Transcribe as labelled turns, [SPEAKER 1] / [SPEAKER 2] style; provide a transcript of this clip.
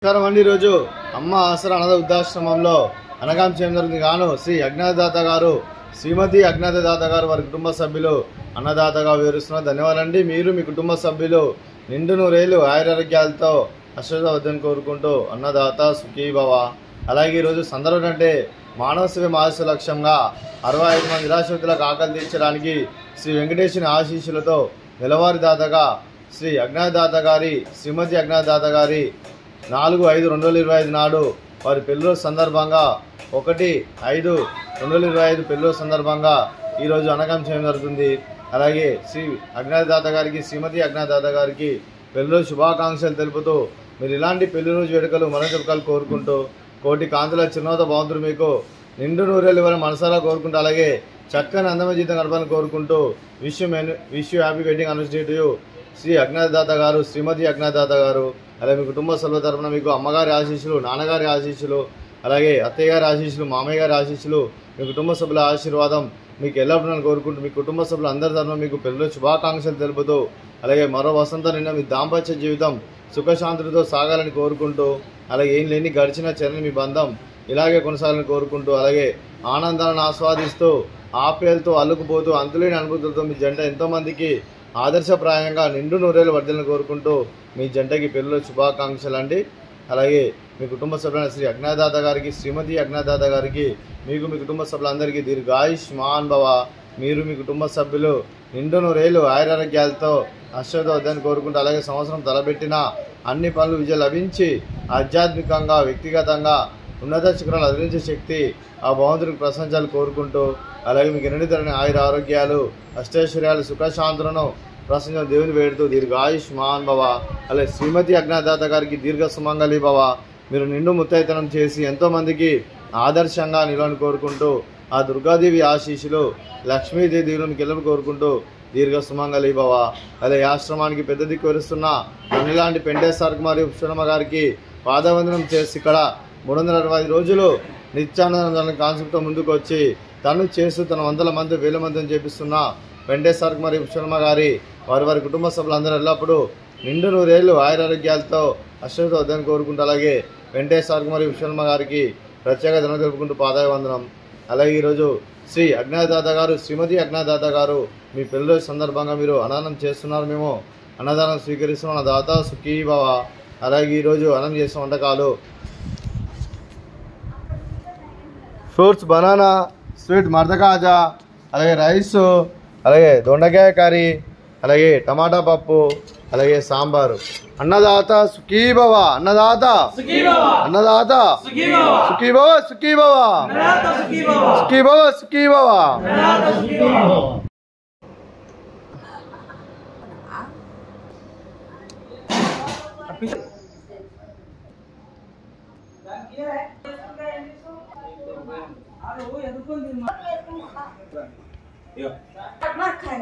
[SPEAKER 1] నమస్కారం అండి. ఈరోజు అమ్మ ఆసరా అనాథ వృద్ధాశ్రమంలో అనగాం చేయడం జరిగింది. గాను శ్రీ అజ్ఞాతదాత గారు, శ్రీమతి అజ్ఞాతదాత గారు వారి కుటుంబ సభ్యులు అన్నదాతగా వివరిస్తున్నారు. ధన్యవాదాలండి. మీరు మీ కుటుంబ సభ్యులు నిండు నూరేళ్లు ఆయురారోగ్యాలతో అశ్వవద్దని కోరుకుంటూ అన్నదాత సుఖీభవ. అలాగే ఈరోజు సందర్భం అంటే మానవ సేవ ఆశ లక్ష్యంగా 65 మంది నిరాశ్రితులకు ఆకలి తీర్చడానికి శ్రీ వెంకటేశ్వరి ఆశీస్సులతో నెలవారీ శ్రీ అజ్ఞాతదాత గారి, శ్రీమతి అజ్ఞాతదాత గారి 4/5/2025 నాడు వారి పెళ్లిరోజు సందర్భంగా 1/5/2025 పెళ్లిరోజు సందర్భంగా ఈరోజు అనగం చేయడం జరుగుతుంది. అలాగే శ్రీ అజ్ఞాతదాత గారికి, శ్రీమతి అజ్ఞాతదాత గారికి పెళ్లిరోజు శుభాకాంక్షలు తెలుపుతూ మీరు ఇలాంటి పెళ్లిరోజు వేడుకలు మరొకరు కోరుకుంటూ కోటి కాంతుల చిరునవ్వుతో బాగుంటుంది. మీకు నిండు నూరేళ్ళు ఇవ్వాలని మనసారా కోరుకుంటూ అలాగే చక్కని అందమైన జీవితం గడపాలని కోరుకుంటూ wish you happy wedding anniversary Shri అజ్ఞాతదాత గారు, శ్రీమతి అజ్ఞాతదాత గారు. అలాగే మీ కుటుంబ సభ్యుల తరఫున మీకు అమ్మగారి ఆశీస్సులు, నాన్నగారి ఆశీస్సులు, అలాగే అత్తయ్య గారి ఆశీస్సులు, మామయ్య గారి ఆశీస్సులు, మీ కుటుంబ సభ్యుల ఆశీర్వాదం మీకు ఎల్లప్పుడూ కోరుకుంటూ మీ కుటుంబ సభ్యులు అందరి తరఫున మీకు పెళ్లిలో శుభాకాంక్షలు తెలుపుతూ అలాగే మరో వసంతం నిన్న మీ దాంపత్య జీవితం సుఖశాంతులతో సాగాలని కోరుకుంటూ అలాగే ఏం లేని గడిచిన చర్యని మీ బంధం ఇలాగే కొనసాగాలని కోరుకుంటూ అలాగే ఆనందాలను ఆస్వాదిస్తూ ఆప్యాయలతో అల్లుకుపోతూ అంతులేని అనుభూతులతో మీ జంట ఎంతోమందికి ఆదర్శప్రాయంగా నిండు నూరేళ్ళు వర్ధలను కోరుకుంటూ మీ జంటకి పెళ్లిలో శుభాకాంక్షలు అండి. అలాగే మీ కుటుంబ సభ్యులైన శ్రీ అజ్ఞాతదాత గారికి, శ్రీమతి అజ్ఞాతదాత గారికి, మీకు మీ కుటుంబ సభ్యులందరికీ దీర్ఘాయుష్మాన్ భవ. మీరు మీ కుటుంబ సభ్యులు నిండు నూరేళ్ళు ఆయురారోగ్యాలతో అశ్వవద్దని కోరుకుంటూ అలాగే సంవత్సరం తలబెట్టిన అన్ని పనులు విజయం లభించి ఆధ్యాత్మికంగా, వ్యక్తిగతంగా ఉన్నత శిఖరాలు అధిరించే శక్తి ఆ భగవంతుడికి ప్రశంసలు కోరుకుంటూ అలాగే మీకు ఎన్నితరని ఆయుర ఆరోగ్యాలు, అష్టైశ్వర్యాలు, సుఖశాంతులను ప్రశంస దేవుని వేడుతూ దీర్ఘాయుష్మాన్ భవ. అలాగే శ్రీమతి అజ్ఞాతదాత గారికి దీర్ఘ సుమంగళి భవ. మీరు నిండు ముత్తైతనం చేసి ఎంతోమందికి ఆదర్శంగా నిలవని కోరుకుంటూ ఆ దుర్గాదేవి ఆశీస్సులు, లక్ష్మీదేవి దేవుని మీకు ఎల్లప్పుడు కోరుకుంటూ దీర్ఘ సుమంగళి భవ. అలాగే ఆశ్రమానికి పెద్ద దిక్కు వరుస్తున్న అన్నిలాంటి పెంటేశ్వర మరియు పుష్పమ్మ గారికి పాదవందనం చేసి ఇక్కడ 365 రోజులు నిత్యానంద కాన్సెప్ట్తో ముందుకు వచ్చి తను చేస్తూ తన వందల మంది, వేల మందిని చేపిస్తున్న వెంకటేశ్వర మరియు పుష్పమ్మ గారి వారి కుటుంబ సభ్యులందరూ ఎల్లప్పుడూ నిండు నూరేళ్లు ఆయురారోగ్యాలతో అశ్వవద్దని కోరుకుంటూ అలాగే వెంకటేశ్వర మరియు పుష్పమ్మ గారికి ప్రత్యేక ధన్యవాదాలు తెలుపుకుంటూ పాదాభివందనం. అలాగే ఈరోజు శ్రీ అజ్ఞాతదాత గారు, శ్రీమతి అజ్ఞాతదాత గారు మీ పెళ్లిరోజు సందర్భంగా మీరు అన్నదానం చేస్తున్నారు. మేము అన్నదానం స్వీకరిస్తున్నాం. దాత సుఖీభవ. అలాగే ఈరోజు అన్నం చేసిన వంటకాలు ఫ్రూట్స్, బనానా, స్వీట్ మర్దకాజా, అలాగే రైసు, అలాగే దొండకాయ కర్రీ, అలాగే టమాటా పప్పు, అలాగే సాంబారు. అన్నదాత సుఖీభవ. అన్నదాత అన్నదాత సుఖీభవ సుఖీభవ సుఖీభవ సుఖీభవ.
[SPEAKER 2] Makan